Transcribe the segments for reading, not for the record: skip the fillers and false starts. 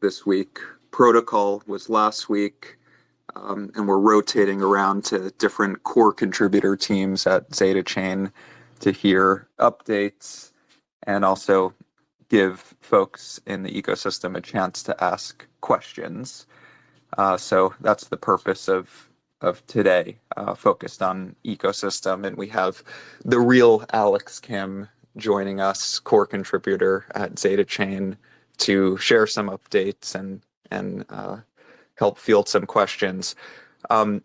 this week. Protocol was last week, and we're rotating around to different core contributor teams at Zeta Chain to hear updates and also give folks in the ecosystem a chance to ask questions. So that's the purpose of today, focused on ecosystem, and we have the real Alex Kim joining us, core contributor at Zeta Chain, to share some updates and help field some questions. Um,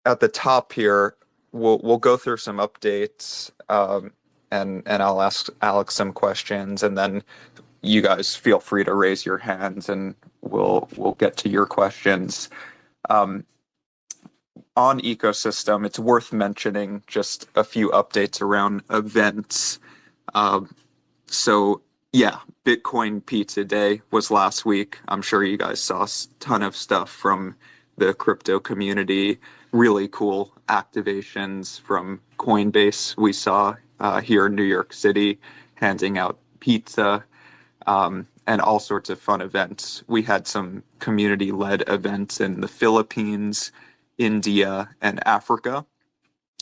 at the top here, we'll go through some updates, and I'll ask Alex some questions, and then you guys feel free to raise your hands, and we'll get to your questions. Um, on ecosystem, it's worth mentioning just a few updates around events. Um, so yeah, Bitcoin Pizza Day was last week. I'm sure you guys saw a ton of stuff from the crypto community. Really cool activations from Coinbase we saw here in New York City, handing out pizza, and all sorts of fun events. We had some community-led events in the Philippines, India, and Africa.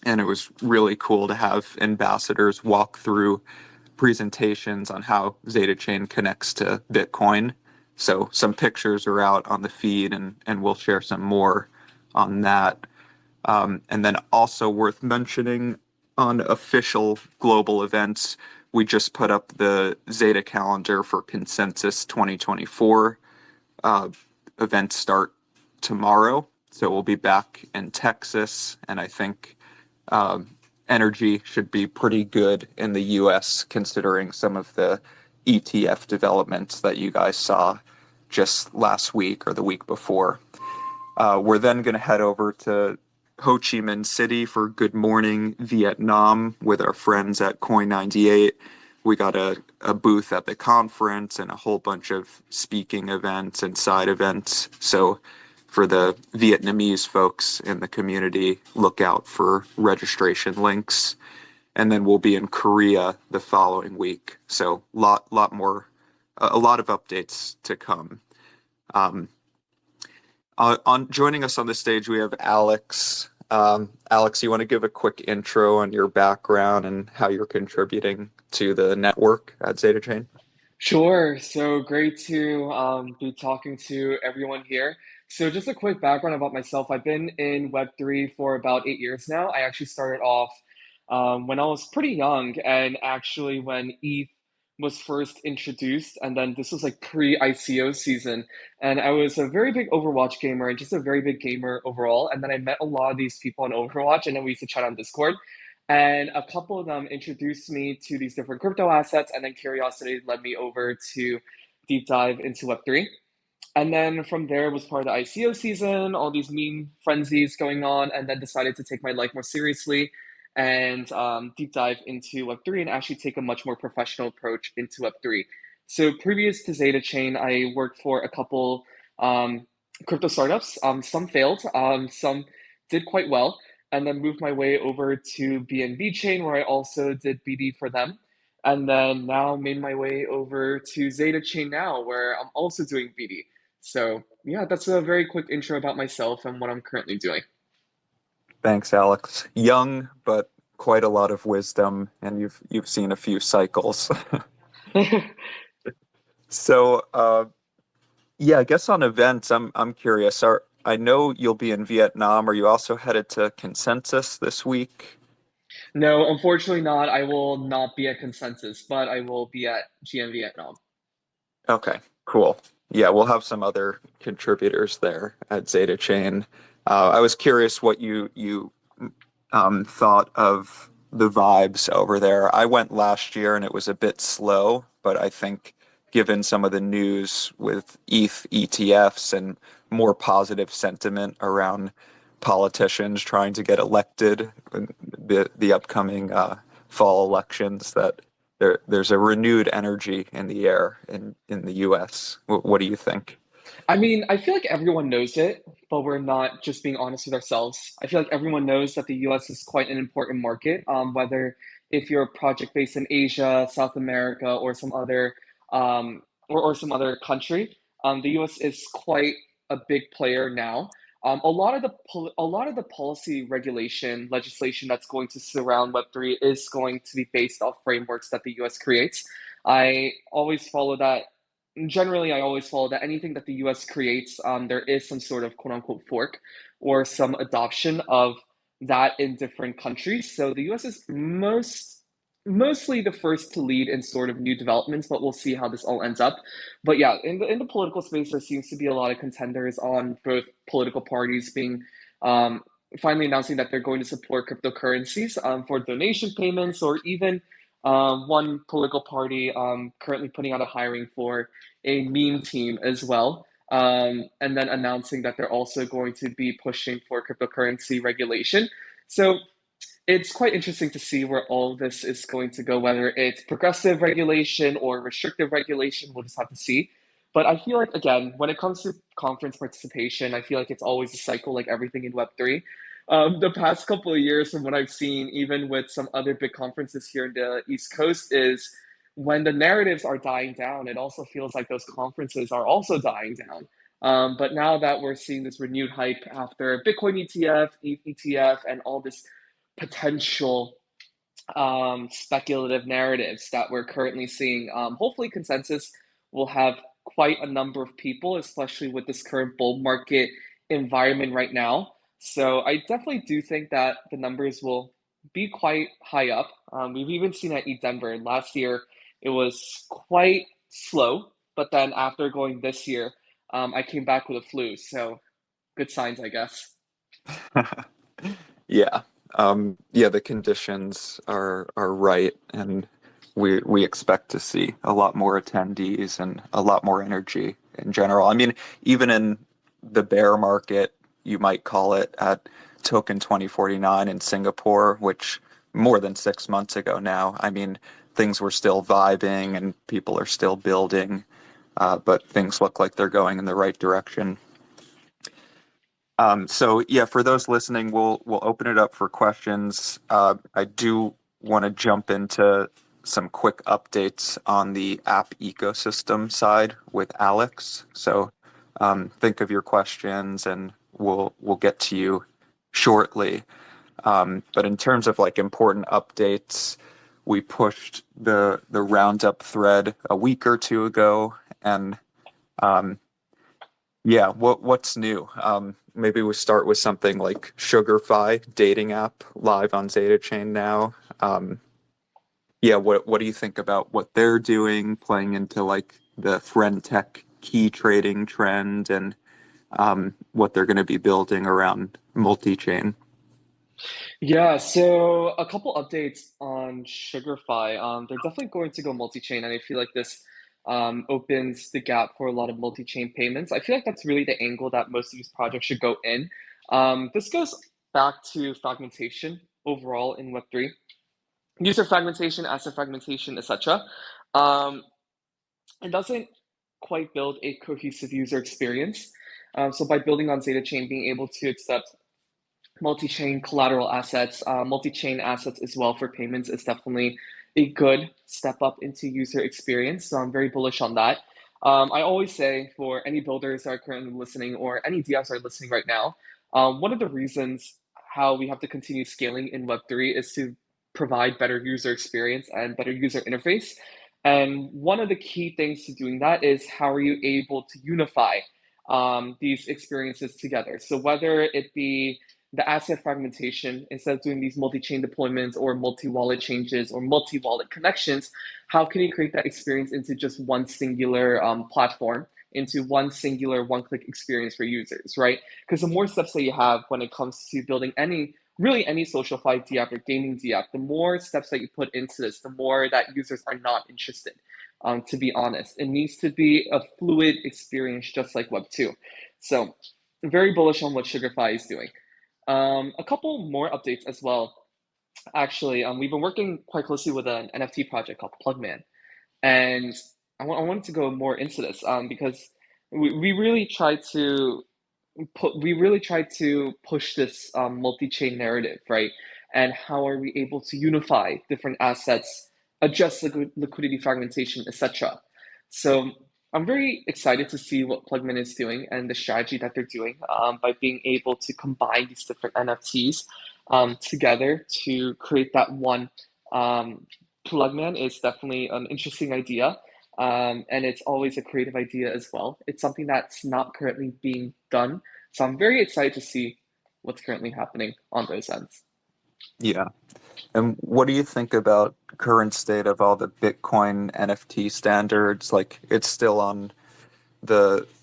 And it was really cool to have ambassadors walk through presentations on how Zeta Chain connects to Bitcoin. So some pictures are out on the feed, and we'll share some more on that. And then also worth mentioning, on official global events, we just put up the Zeta calendar for Consensus 2024. Uh, Events start tomorrow, so we'll be back in Texas, and I think um, energy should be pretty good in the US considering some of the ETF developments that you guys saw just last week or the week before. We're then going to head over to Ho Chi Minh City for Good Morning Vietnam with our friends at Coin98. We got a booth at the conference and a whole bunch of speaking events and side events. So for the Vietnamese folks in the community, look out for registration links. And then we'll be in Korea the following week. So lot more, a lot of updates to come. Um, on joining us on the stage, we have Alex. Alex, you want to give a quick intro on your background and how you're contributing to the network at Zeta Chain? Sure. So great to be talking to everyone here. So just a quick background about myself. I've been in Web3 for about 8 years now. I actually started off when I was pretty young, and actually when ETH was first introduced, and then this was like pre-ICO season. And I was a very big Overwatch gamer and just a very big gamer overall. And then I met a lot of these people on Overwatch, and then we used to chat on Discord. And a couple of them introduced me to these different crypto assets, and then curiosity led me over to deep dive into Web3. And then from there was part of the ICO season, all these meme frenzies going on, and then decided to take my life more seriously and deep dive into Web3 and actually take a much more professional approach into Web3. So previous to Zeta Chain, I worked for a couple um, crypto startups. Some failed, some did quite well, and then moved my way over to BNB Chain, where I also did BD for them. And then now made my way over to Zeta Chain now, where I'm also doing BD. So, yeah, that's a very quick intro about myself and what I'm currently doing. Thanks, Alex. Young, but quite a lot of wisdom, and you've seen a few cycles. So, yeah, I guess on events, I'm curious. I know you'll be in Vietnam. Are you also headed to Consensus this week? No, unfortunately not. I will not be at Consensus, but I will be at GM Vietnam. Okay, cool. Yeah, we'll have some other contributors there at Zeta Chain. I was curious what you thought of the vibes over there. I went last year and it was a bit slow, but I think given some of the news with ETH ETFs and more positive sentiment around politicians trying to get elected in the upcoming fall elections, that there's a renewed energy in the air in the US. What do you think? I mean, I feel like everyone knows it, but we're not just being honest with ourselves. I feel like everyone knows that the US is quite an important market, whether if you're a project based in Asia, South America, or some other or some other country. The US is quite a big player now. A lot of the policy regulation legislation that's going to surround Web3 is going to be based off frameworks that the US creates. I always follow that. Generally, I always follow that anything that the US creates, there is some sort of quote unquote fork or some adoption of that in different countries. So the US is mostly the first to lead in sort of new developments, but we'll see how this all ends up. But yeah, in the political space, there seems to be a lot of contenders on both political parties being um, finally announcing that they're going to support cryptocurrencies for donation payments, or even one political party currently putting out a hiring for a meme team as well. And then announcing that they're also going to be pushing for cryptocurrency regulation. So it's quite interesting to see where all of this is going to go, whether it's progressive regulation or restrictive regulation. We'll just have to see. But I feel like, again, when it comes to conference participation, I feel like it's always a cycle, like everything in Web3. The past couple of years, from what I've seen, even with some other big conferences here in the East Coast, is when the narratives are dying down, it also feels like those conferences are also dying down. But now that we're seeing this renewed hype after Bitcoin ETF, ETH ETF, and all this potential speculative narratives that we're currently seeing. Hopefully, consensus will have quite a number of people, especially with this current bull market environment right now. So I definitely do think that the numbers will be quite high up. We've even seen at Denver last year, it was quite slow, but then after going this year, I came back with a flu. So good signs, I guess. Yeah. Yeah, the conditions are right, and we expect to see a lot more attendees and a lot more energy in general. I mean, even in the bear market, you might call it, at Token 2049 in Singapore, which more than 6 months ago now, I mean, things were still vibing and people are still building, but things look like they're going in the right direction. So yeah, for those listening, we'll open it up for questions. I do want to jump into some quick updates on the app ecosystem side with Alex. So think of your questions, and we'll get to you shortly. But in terms of like important updates, we pushed the roundup thread a week or two ago, and um, yeah, what's new? Maybe we start with something like SugarFi dating app live on Zeta Chain now. Yeah, what do you think about what they're doing, playing into like the friend tech key trading trend, and what they're going to be building around multi-chain? Yeah, so a couple updates on SugarFi. They're definitely going to go multi-chain, and I feel like this opens the gap for a lot of multi-chain payments. I feel like that's really the angle that most of these projects should go in. This goes back to fragmentation overall in Web3, user fragmentation, asset fragmentation, etc. Um, it doesn't quite build a cohesive user experience. So by building on Zeta Chain, being able to accept multi-chain collateral assets, multi-chain assets as well for payments is definitely a good step up into user experience. So I'm very bullish on that. I always say for any builders that are currently listening or any DFs that are listening right now, one of the reasons how we have to continue scaling in Web3 is to provide better user experience and better user interface. And one of the key things to doing that is how are you able to unify these experiences together? So whether it be the asset fragmentation, instead of doing these multi-chain deployments or multi-wallet changes or multi-wallet connections, how can you create that experience into just one singular platform, into one singular one-click experience for users, right? Because the more steps that you have when it comes to building really any SocialFi DApp or gaming DApp, the more steps that you put into this, the more that users are not interested. To be honest, it needs to be a fluid experience, just like Web2. So, very bullish on what SugarFi is doing. A couple more updates as well. Actually, we've been working quite closely with an NFT project called Plugman, and I wanted to go more into this because we really tried to push this multi-chain narrative, right? And how are we able to unify different assets, adjust liquidity fragmentation, etc. So I'm very excited to see what Plugmin is doing and the strategy that they're doing by being able to combine these different NFTs together to create that one um, Plugman is definitely an interesting idea. And it's always a creative idea as well. It's something that's not currently being done. So I'm very excited to see what's currently happening on those ends. Yeah. And what do you think about current state of all the Bitcoin NFT standards? Like it's still on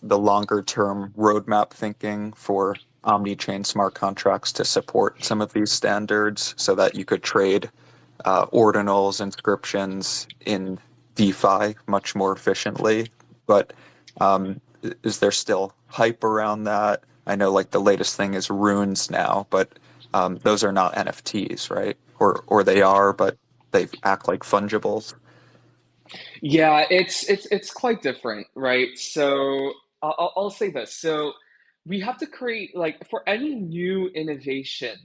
the longer term roadmap thinking for omni-chain smart contracts to support some of these standards so that you could trade ordinals, inscriptions in DeFi much more efficiently. But is there still hype around that? I know like the latest thing is runes now, but those are not NFTs, right? Or they are, but they act like fungibles. Yeah, it's quite different, right? So I'll say this. So we have to create like for any new innovation,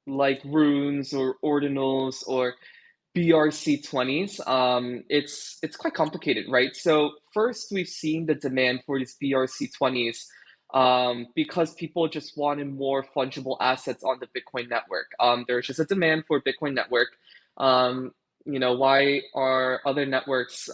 like runes or ordinals or BRC20s, it's quite complicated, right? So first we've seen the demand for these BRC20s because people just wanted more fungible assets on the Bitcoin network. There's just a demand for Bitcoin network. Um, why are other networks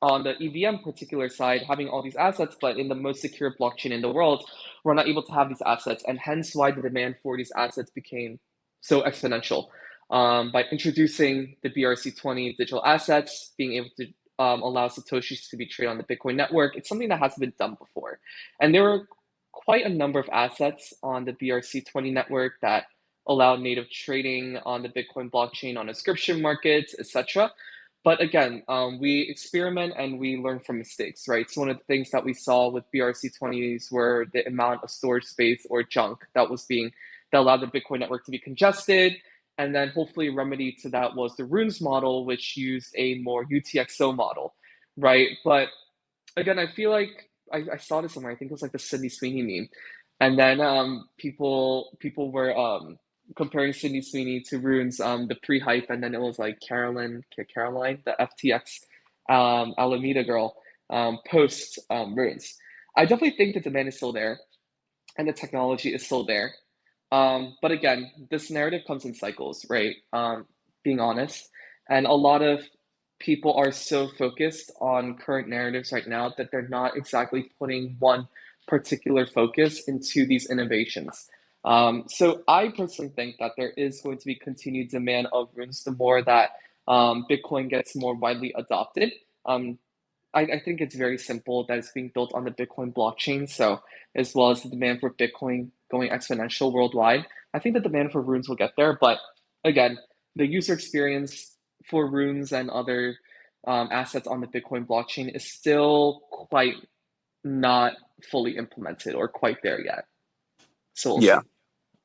on the EVM particular side having all these assets, but in the most secure blockchain in the world, we're not able to have these assets, and hence why the demand for these assets became so exponential. By introducing the BRC20 digital assets, being able to allow Satoshis to be traded on the Bitcoin network, it's something that hasn't been done before. And there were quite a number of assets on the BRC20 network that allow native trading on the Bitcoin blockchain on inscription markets, etc. But again, we experiment and we learn from mistakes, right? So one of the things that we saw with BRC20s were the amount of storage space or junk that allowed the Bitcoin network to be congested. And then hopefully a remedy to that was the Runes model, which used a more UTXO model, right? But again, I feel like I saw this somewhere. I think it was like the Sydney Sweeney meme, and then people were comparing Sydney Sweeney to Runes, the pre-hype, and then it was like Caroline, the FTX Alameda girl, post Runes. I definitely think the demand is still there and the technology is still there. But again, this narrative comes in cycles, right? Being honest. And a lot of people are so focused on current narratives right now that they're not exactly putting one particular focus into these innovations. So I personally think that there is going to be continued demand of runes the more that Bitcoin gets more widely adopted. Um, I think it's very simple that it's being built on the Bitcoin blockchain. So, as well as the demand for Bitcoin going exponential worldwide, I think the demand for runes will get there. But again, the user experience for runes and other assets on the Bitcoin blockchain is still quite not fully implemented or quite there yet. So, we'll Yeah. see.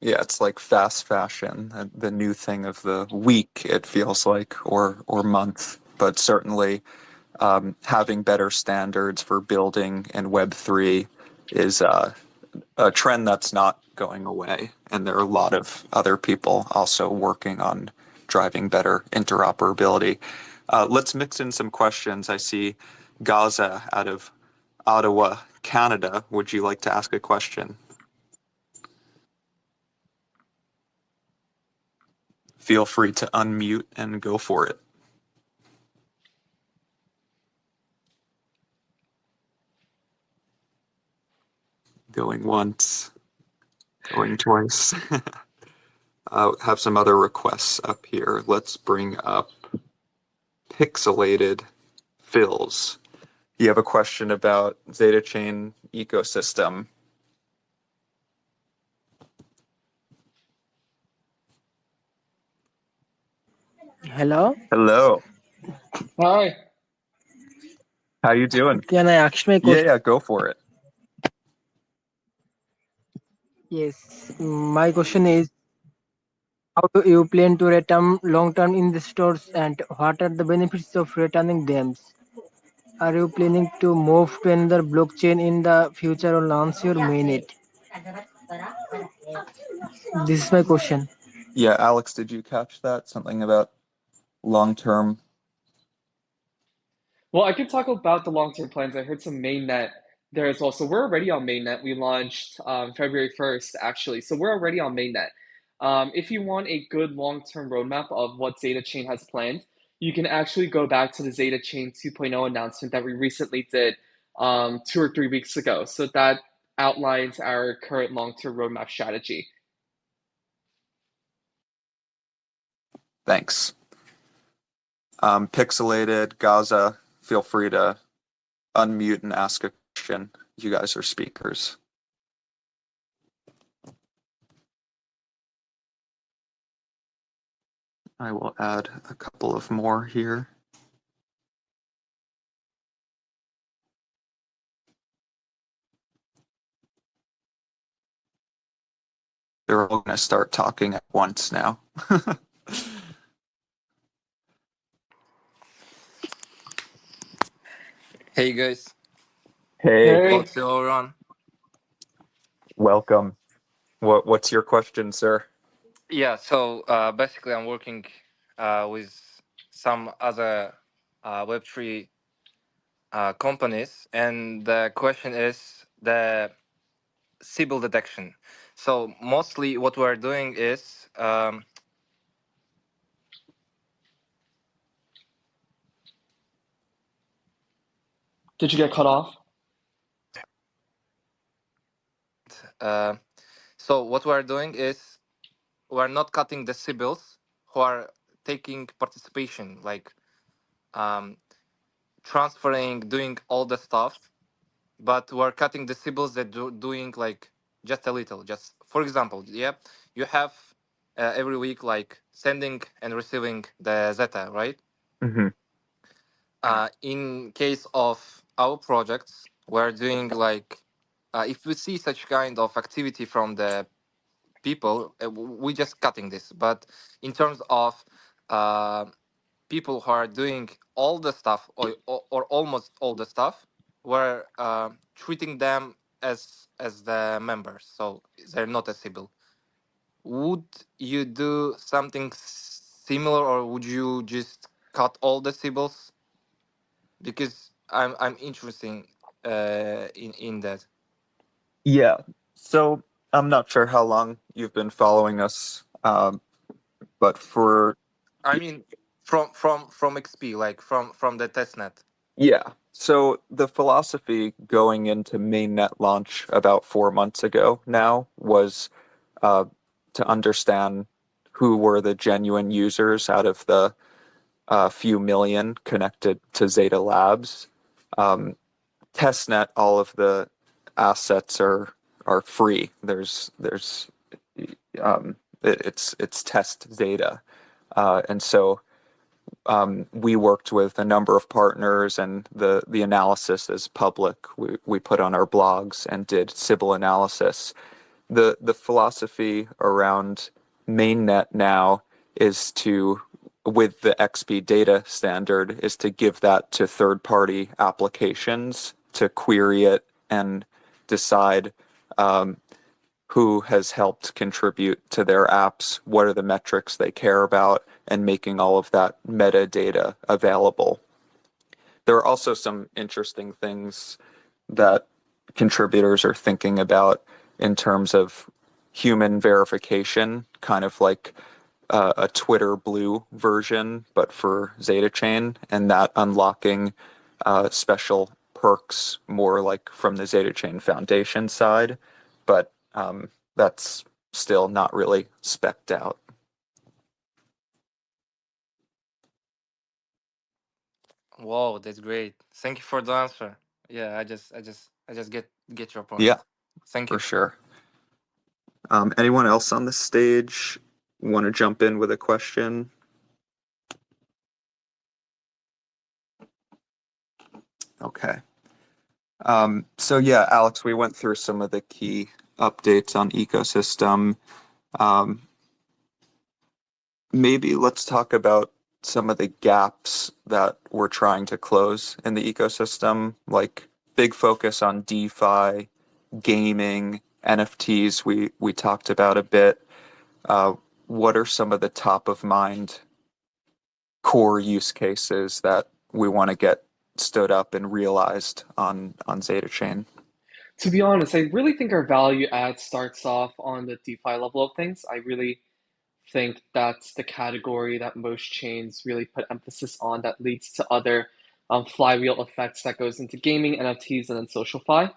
Yeah, it's like fast fashion, the new thing of the week, it feels like, or month. But certainly, having better standards for building in Web3 is a trend that's not going away. And there are a lot of other people also working on driving better interoperability. Let's mix in some questions. I see Gaza out of Ottawa, Canada. Would you like to ask a question? Feel free to unmute and go for it. Going once, going twice. Have some other requests up here. Let's bring up Pixelated Fills. You have a question about Zeta Chain ecosystem. Hello, Hello. Hi. How you doing? can I ask my Yeah, question? yeah, go for it. Yes, my question is how do you plan to return long-term investors and what are the benefits of returning them? Are you planning to move to another blockchain in the future or launch your mainnet? This is my question. Yeah, Alex, did you catch that? Something about long term. Well, I could talk about the long-term plans. I heard some mainnet there as well. So we're already on mainnet. We launched February 1st, actually. So we're already on mainnet. If you want a good long-term roadmap of what Zeta Chain has planned, you can actually go back to the Zeta Chain 2.0 announcement that we recently did 2 or 3 weeks ago. So that outlines our current long-term roadmap strategy. Thanks. Pixelated, Gaza, feel free to unmute and ask a question. You guys are speakers. I will add a couple of more here. They're all going to start talking at once now. Hey guys, Hey, Hey. what's your run? welcome. What's your question, sir? Yeah, so basically I'm working with some other Web3 companies, and the question is the Sybil detection. So mostly what we're doing is Did you get cut off? uh, so what we're doing is we're not cutting the Sybils who are taking participation, like um, transferring, doing all the stuff, but we're cutting the symbols that doing like just a little. Just for example, yeah, you have every week like sending and receiving the zeta, right? Mm-hmm. In case of our projects, we're doing like if we see such kind of activity from the people, we just cutting this. But in terms of uh, people who are doing all the stuff or almost all the stuff, we're treating them as the members, so they're not a Sibyl. Would you do something similar, or would you just cut all the Sibyls? Because I'm interested in that. Yeah. So I'm not sure how long you've been following us, but for I mean, from XP, like from the testnet. yeah. So the philosophy going into mainnet launch about 4 months ago now was uh, to understand who were the genuine users out of the few million connected to Zeta Labs. Testnet, all of the assets are free. It's test Zeta, and so we worked with a number of partners, and the analysis is public. We put on our blogs and did Sybil analysis. The philosophy around mainnet now is to, with the XP data standard, is to give that to third party applications to query it and decide um, who has helped contribute to their apps, what are the metrics they care about, and making all of that metadata available. There are also some interesting things that contributors are thinking about in terms of human verification, kind of like a Twitter Blue version, but for Zeta Chain, and that unlocking special perks more like from the Zeta Chain Foundation side. But that's still not really specced out. Wow, that's great. Thank you for the answer. Yeah, I just get your point. Yeah, Thank for you. sure. Anyone else on the stage want to jump in with a question? Okay. So yeah, Alex, we went through some of the key updates on ecosystem. Um, Maybe let's talk about some of the gaps that we're trying to close in the ecosystem, like big focus on DeFi, gaming, NFTs. We talked about a bit. What are some of the top of mind core use cases that we want to get stood up and realized on Zeta Chain? To be honest, I really think our value add starts off on the DeFi level of things. I really think that's the category that most chains really put emphasis on that leads to other flywheel effects that goes into gaming, NFTs, and then SocialFi.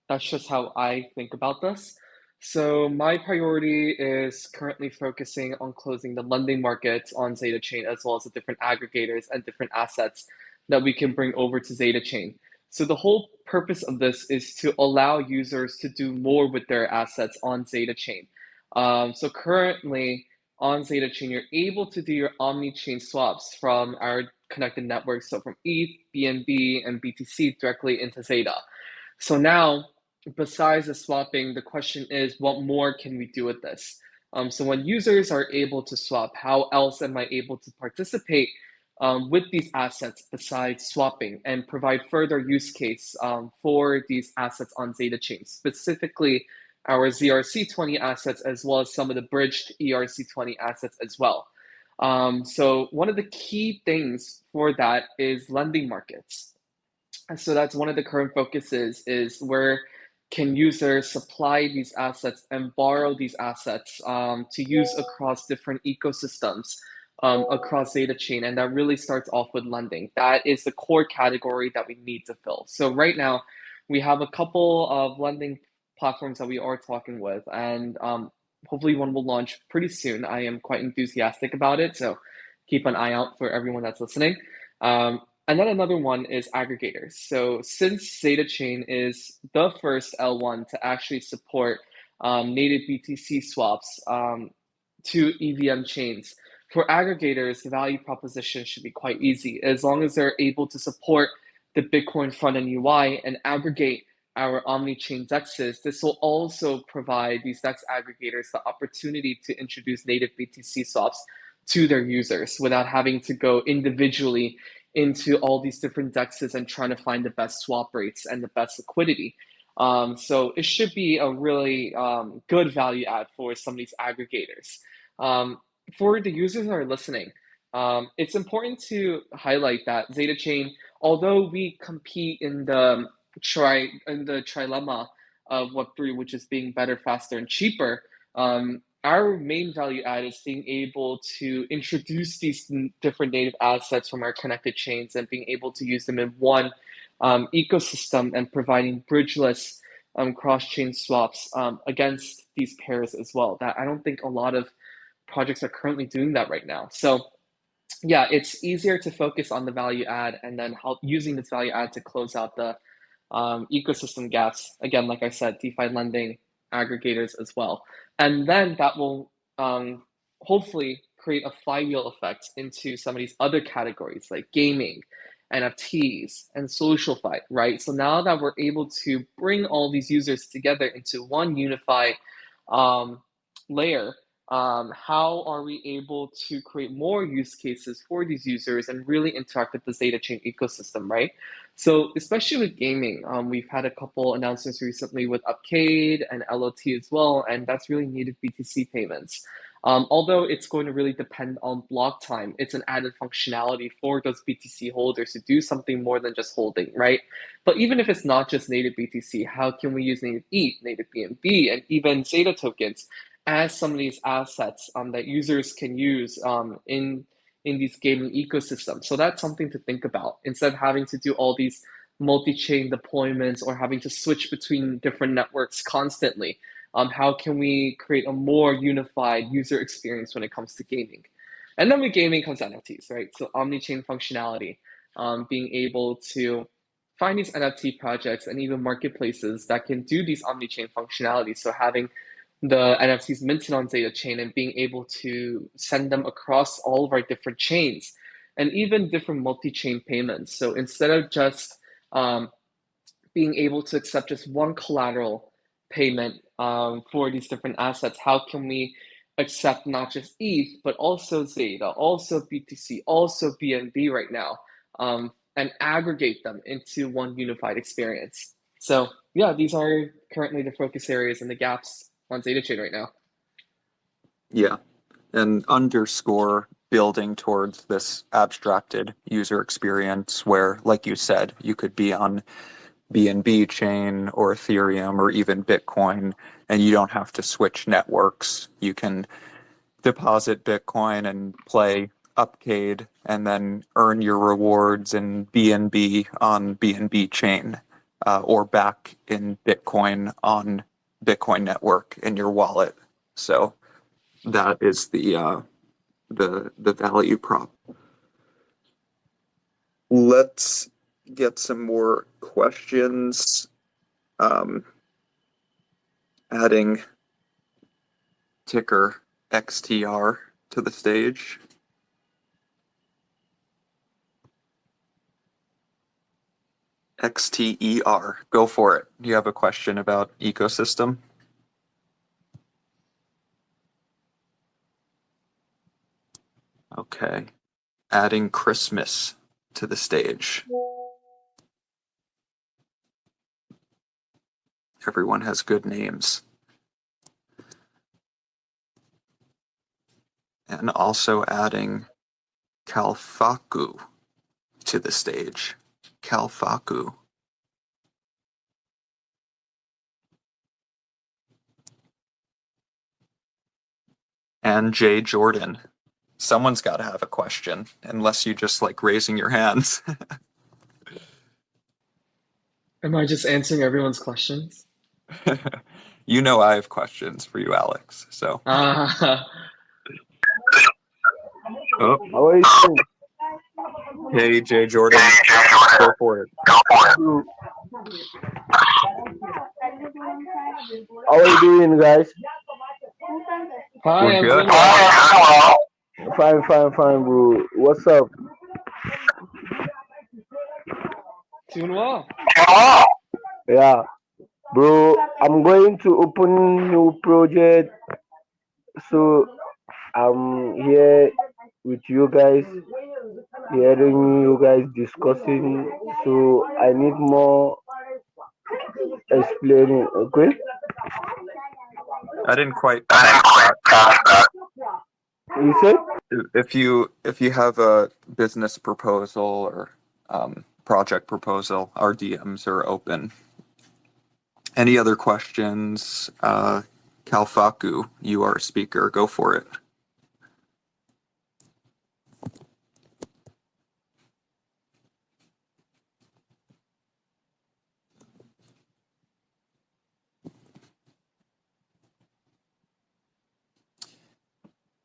That's just how I think about this. So my priority is currently focusing on closing the lending market on Zeta Chain, as well as the different aggregators and different assets that we can bring over to Zeta Chain. So the whole purpose of this is to allow users to do more with their assets on Zeta Chain. So currently on Zeta Chain, you're able to do your omni-chain swaps from our connected networks, so from ETH, BNB, and BTC directly into Zeta. So now, besides the swapping, the question is, what more can we do with this? So when users are able to swap, how else am I able to participate with these assets besides swapping and provide further use case for these assets on Zeta Chain, specifically our ZRC20 assets, as well as some of the bridged ERC20 assets as well. So one of the key things for that is lending markets. So that's one of the current focuses, is where can users supply these assets and borrow these assets to use across different ecosystems across Zeta Chain. And that really starts off with lending. That is the core category that we need to fill. So right now, we have a couple of lending platforms that we are talking with, and hopefully one will launch pretty soon. I am quite enthusiastic about it, so keep an eye out for everyone that's listening. And then another one is aggregators. So since Zeta Chain is the first L1 to actually support native BTC swaps to EVM chains, for aggregators, the value proposition should be quite easy. As long as they're able to support the Bitcoin front-end UI and aggregate our omni-chain DEXs, this will also provide these DEX aggregators the opportunity to introduce native BTC swaps to their users without having to go individually into all these different DEXs and trying to find the best swap rates and the best liquidity. So it should be a really good value add for some of these aggregators. For the users that are listening, it's important to highlight that Zeta Chain, although we compete in the trilemma of Web3, which is being better, faster, and cheaper, our main value add is being able to introduce these different native assets from our connected chains and being able to use them in one ecosystem and providing bridgeless cross-chain swaps against these pairs as well. That I don't think a lot of projects are currently doing that right now. So yeah, it's easier to focus on the value add and then how using this value add to close out the ecosystem gaps. Again, like I said, DeFi lending, aggregators as well. And then that will hopefully create a flywheel effect into some of these other categories like gaming, NFTs, and SocialFi, right? So now that we're able to bring all these users together into one unified layer, how are we able to create more use cases for these users and really interact with the Zeta Chain ecosystem, right? So especially with gaming, we've had a couple announcements recently with Upcade and LOT as well, and that's really needed BTC payments. Although it's going to really depend on block time, it's an added functionality for those BTC holders to do something more than just holding, right? But even if it's not just native BTC, how can we use native ETH, native BNB, and even Zeta tokens as some of these assets that users can use in these gaming ecosystems? So that's something to think about. Instead of having to do all these multi-chain deployments or having to switch between different networks constantly, how can we create a more unified user experience when it comes to gaming? And then with gaming comes NFTs, right? So omni-chain functionality, being able to find these NFT projects and even marketplaces that can do these omni-chain functionalities. So having the NFTs minted on Zeta Chain and being able to send them across all of our different chains and even different multi-chain payments. So instead of just being able to accept just one collateral payment for these different assets, how can we accept not just ETH, but also Zeta, also BTC, also BNB right now, and aggregate them into one unified experience? So yeah, these are currently the focus areas and the gaps on Zeta Chain right now. Yeah, and underscore building towards this abstracted user experience where, like you said, you could be on BNB chain or Ethereum or even Bitcoin, and you don't have to switch networks. You can deposit Bitcoin and play Upcade and then earn your rewards in BNB on BNB chain, or back in Bitcoin on Bitcoin network in your wallet. So that is the value prop. Let's get some more questions. Adding ticker XTR to the stage. XTER. Go for it. Do you have a question about ecosystem? Okay. Adding Christmas to the stage. Everyone has good names. And also adding Kalfaku to the stage. Kalfaku. And Jay Jordan. Someone's got to have a question, unless you just like raising your hands. Am I just answering everyone's questions? You know I have questions for you, Alex. So. Ah, Oh, How are you doing? hey, Jay Jordan. Go for it. How are you doing, guys? hi, We're I'm good. doing well. Fine, fine, fine, bro. What's up? Doing well. Yeah, bro. I'm going to open new project, so I'm here with you guys, hearing you guys discussing. So I need more explaining. Okay? I didn't quite catch that. You said? If you have a business proposal or project proposal, our DMs are open. Any other questions? Kalfaku, you are a speaker. Go for it.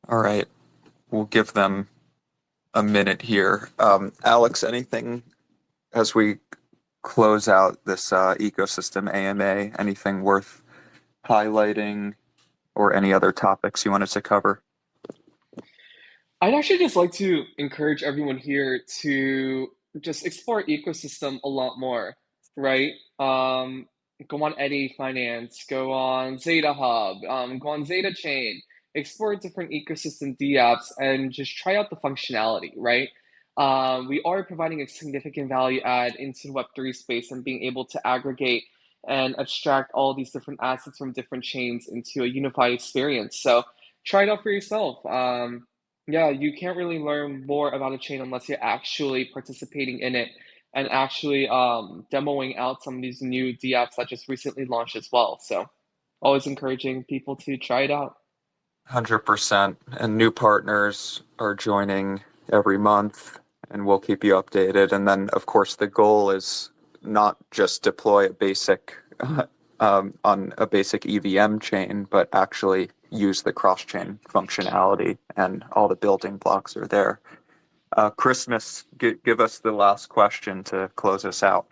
All right, we'll give them a minute here. Alex, anything as we close out this ecosystem AMA? Anything worth highlighting, or any other topics you wanted to cover? I'd actually just like to encourage everyone here to just explore ecosystem a lot more, right? Go on Eddy Finance, go on Zeta Hub, go on Zeta Chain, explore different ecosystem dApps, and just try out the functionality, right? We are providing a significant value add into the Web3 space and being able to aggregate and abstract all these different assets from different chains into a unified experience. So try it out for yourself. Yeah, you can't really learn more about a chain unless you're actually participating in it and actually demoing out some of these new dApps that just recently launched as well. So always encouraging people to try it out. 100%. And new partners are joining every month, and we'll keep you updated. And then, of course, the goal is not just deploy a basic on a basic EVM chain, but actually use the cross-chain functionality, and all the building blocks are there. Christmas, give us the last question to close us out.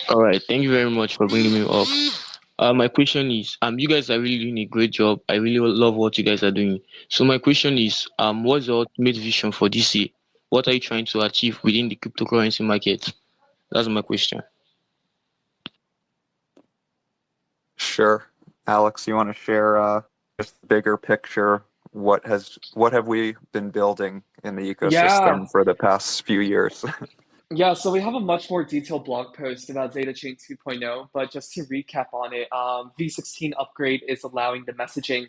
All right, thank you very much for bringing me up. My question is, you guys are really doing a great job. I really love what you guys are doing. So my question is, what's the ultimate vision for this year? What are you trying to achieve within the cryptocurrency market? That's my question. Sure. Alex, you want to share just the bigger picture? What have we been building in the Yeah, ecosystem for the past few years? yeah, so we have a much more detailed blog post about Zeta Chain 2.0, but just to recap on it, V16 upgrade is allowing the messaging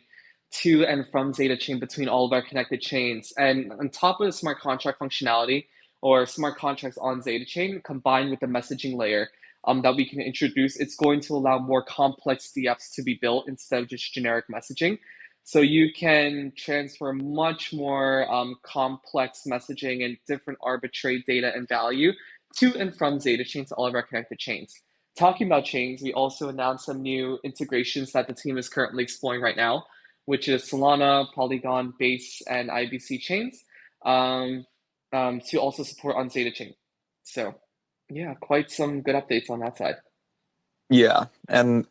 to and from Zeta Chain between all of our connected chains. And on top of the smart contract functionality or smart contracts on Zeta Chain, combined with the messaging layer that we can introduce, it's going to allow more complex DApps to be built instead of just generic messaging. So you can transfer much more complex messaging and different arbitrary data and value to and from Zeta Chain to all of our connected chains. Talking about chains, we also announced some new integrations that the team is currently exploring right now, which is Solana, Polygon, Base, and IBC chains, to also support on Zeta Chain. So, yeah, quite some good updates on that side. Yeah, and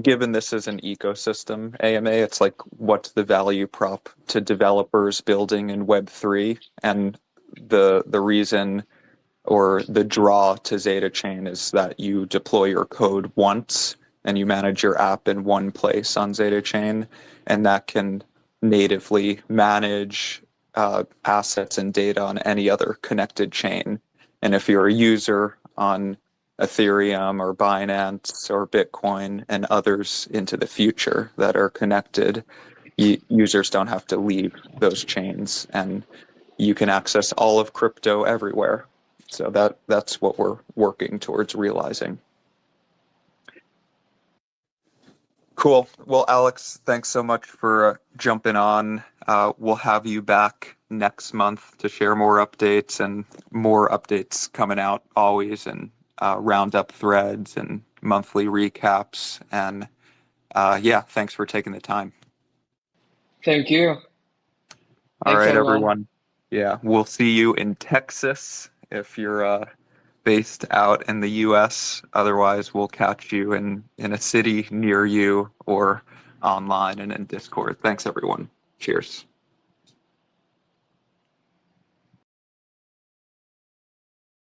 given this is an ecosystem AMA, it's like what's the value prop to developers building in Web3, and the reason or the draw to Zeta Chain is that you deploy your code once and you manage your app in one place on Zeta Chain, and that can natively manage assets and data on any other connected chain. And if you're a user on Ethereum or Binance or Bitcoin and others into the future that are connected, users don't have to leave those chains, and you can access all of crypto everywhere. So that's what we're working towards realizing. Cool. Well, Alex, thanks so much for jumping on. We'll have you back next month to share more updates, and more updates coming out always, and roundup threads and monthly recaps. And yeah, thanks for taking the time. Thank you. All Thanks, right, everyone. everyone. Yeah, we'll see you in Texas if you're based out in the US. Otherwise, we'll catch you in a city near you or online and in Discord. Thanks, everyone. Cheers.